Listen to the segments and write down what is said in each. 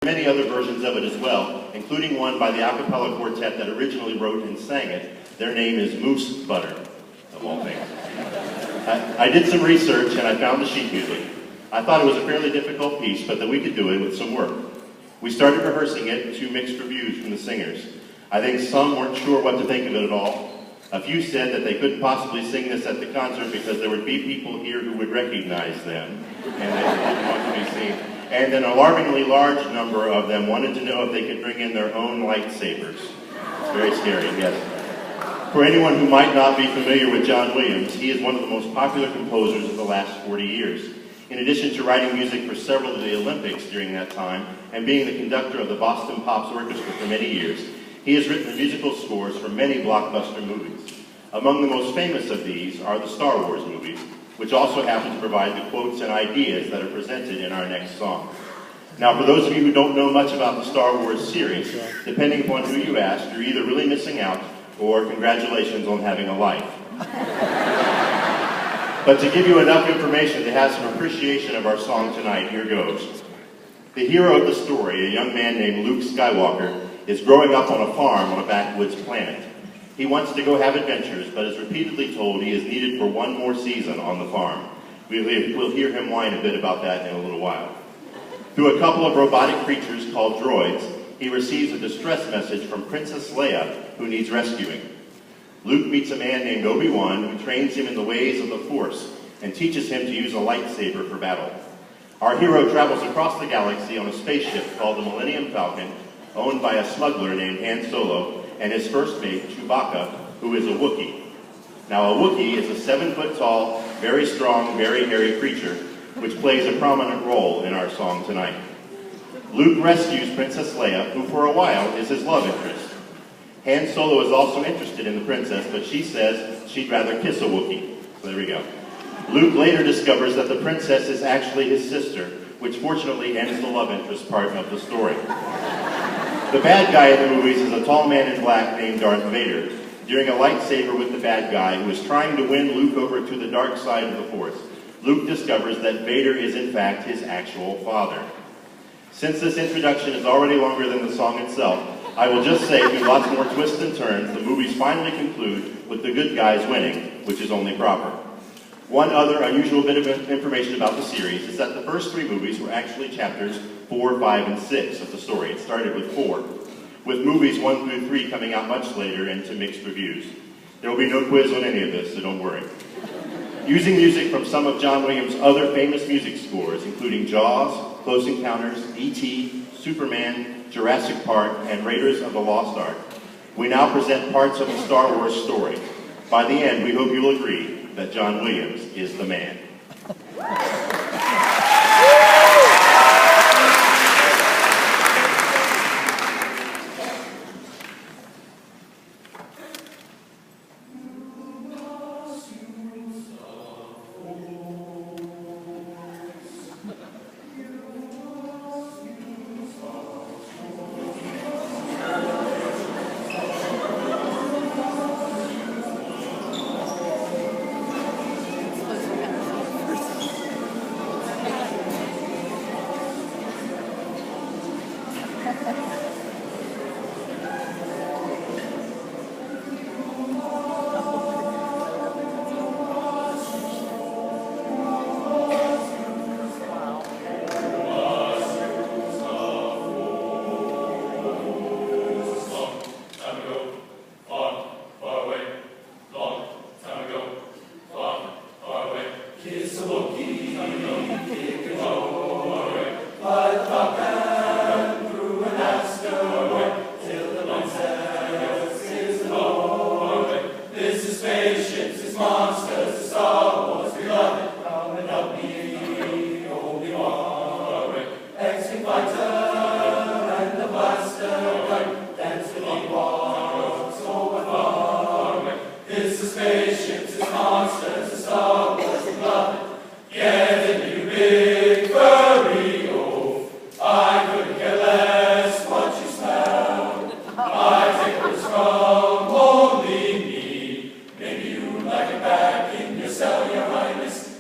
Many other versions of it as well, including one by the a cappella quartet that originally wrote and sang it. Their name is Moose Butter, of all things. I did some research and I found the sheet music. I thought it was a fairly difficult piece, but that we could do it with some work. We started rehearsing it to mixed reviews from the singers. I think some weren't sure what to think of it at all. A few said that they couldn't possibly sing this at the concert because there would be people here who would recognize them and they didn't want to be seen. And an alarmingly large number of them wanted to know if they could bring in their own lightsabers. It's very scary, yes. For anyone who might not be familiar with John Williams, he is one of the most popular composers of the last 40 years. In addition to writing music for several of the Olympics during that time and being the conductor of the Boston Pops Orchestra for many years, he has written the musical scores for many blockbuster movies. Among the most famous of these are the Star Wars movies, which also happen to provide the quotes and ideas that are presented in our next song. Now, for those of you who don't know much about the Star Wars series, depending upon who you ask, you're either really missing out or congratulations on having a life. But to give you enough information to have some appreciation of our song tonight, here goes. The hero of the story, a young man named Luke Skywalker, is growing up on a farm on a backwoods planet. He wants to go have adventures, but is repeatedly told he is needed for one more season on the farm. We'll hear him whine a bit about that in a little while. Through a couple of robotic creatures called droids, he receives a distress message from Princess Leia, who needs rescuing. Luke meets a man named Obi-Wan, who trains him in the ways of the Force and teaches him to use a lightsaber for battle. Our hero travels across the galaxy on a spaceship called the Millennium Falcon, owned by a smuggler named Han Solo, and his first mate, Chewbacca, who is a Wookiee. Now, a Wookiee is a 7-foot-tall, very strong, very hairy creature, which plays a prominent role in our song tonight. Luke rescues Princess Leia, who for a while is his love interest. Han Solo is also interested in the princess, but she says she'd rather kiss a Wookiee. So there we go. Luke later discovers that the princess is actually his sister, which fortunately ends the love interest part of the story. The bad guy in the movies is a tall man in black named Darth Vader. During a lightsaber with the bad guy, who is trying to win Luke over to the dark side of the Force, Luke discovers that Vader is in fact his actual father. Since this introduction is already longer than the song itself, I will just say through lots more twists and turns, the movies finally conclude with the good guys winning, which is only proper. One other unusual bit of information about the series is that the first 3 movies were actually chapters 4, 5, and 6 of the story. It started with 4, with movies 1 through 3 coming out much later and to mixed reviews. There will be no quiz on any of this, so don't worry. Using music from some of John Williams' other famous music scores, including Jaws, Close Encounters, E.T., Superman, Jurassic Park, and Raiders of the Lost Ark, we now present parts of the Star Wars story. By the end, we hope you'll agree that John Williams is the man.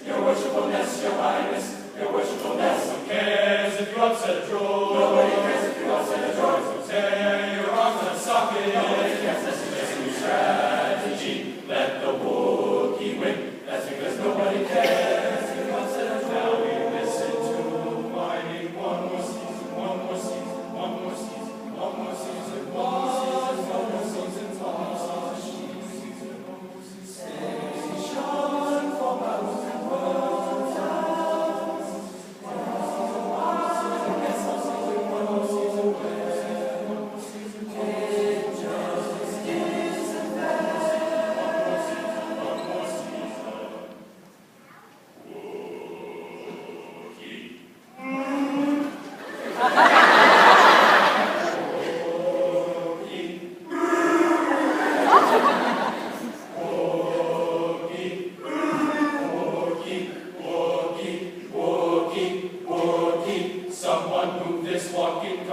Your worshipfulness, your highness, your worshipfulness, some cares if you upset a troll. Nobody cares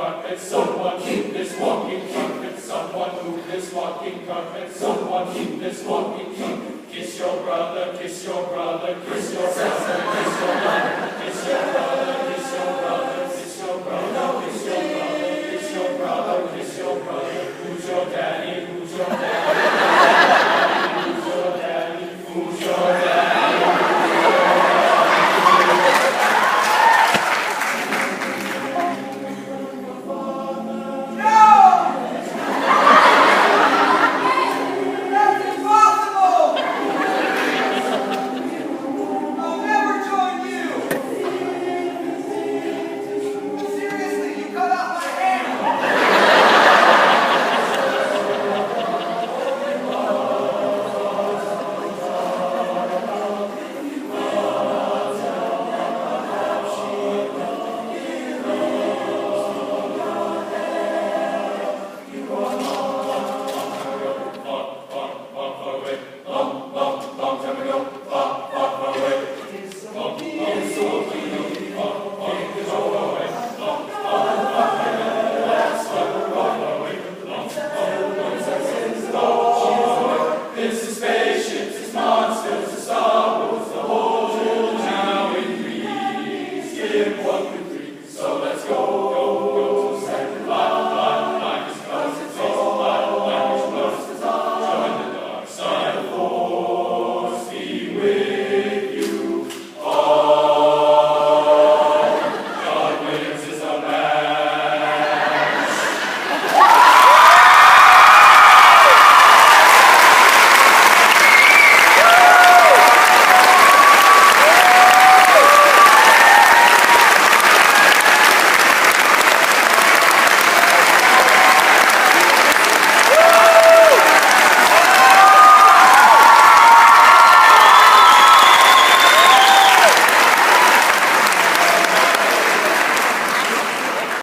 carpet, someone move this walking carpet, someone move this walking carpet, someone move this walking carpet. Kiss your brother, kiss your brother, kiss your brother, kiss your brother, kiss your brother, kiss your brother, kiss your brother, kiss your brother, kiss your brother, kiss your brother. Who's your daddy? Who's your daddy?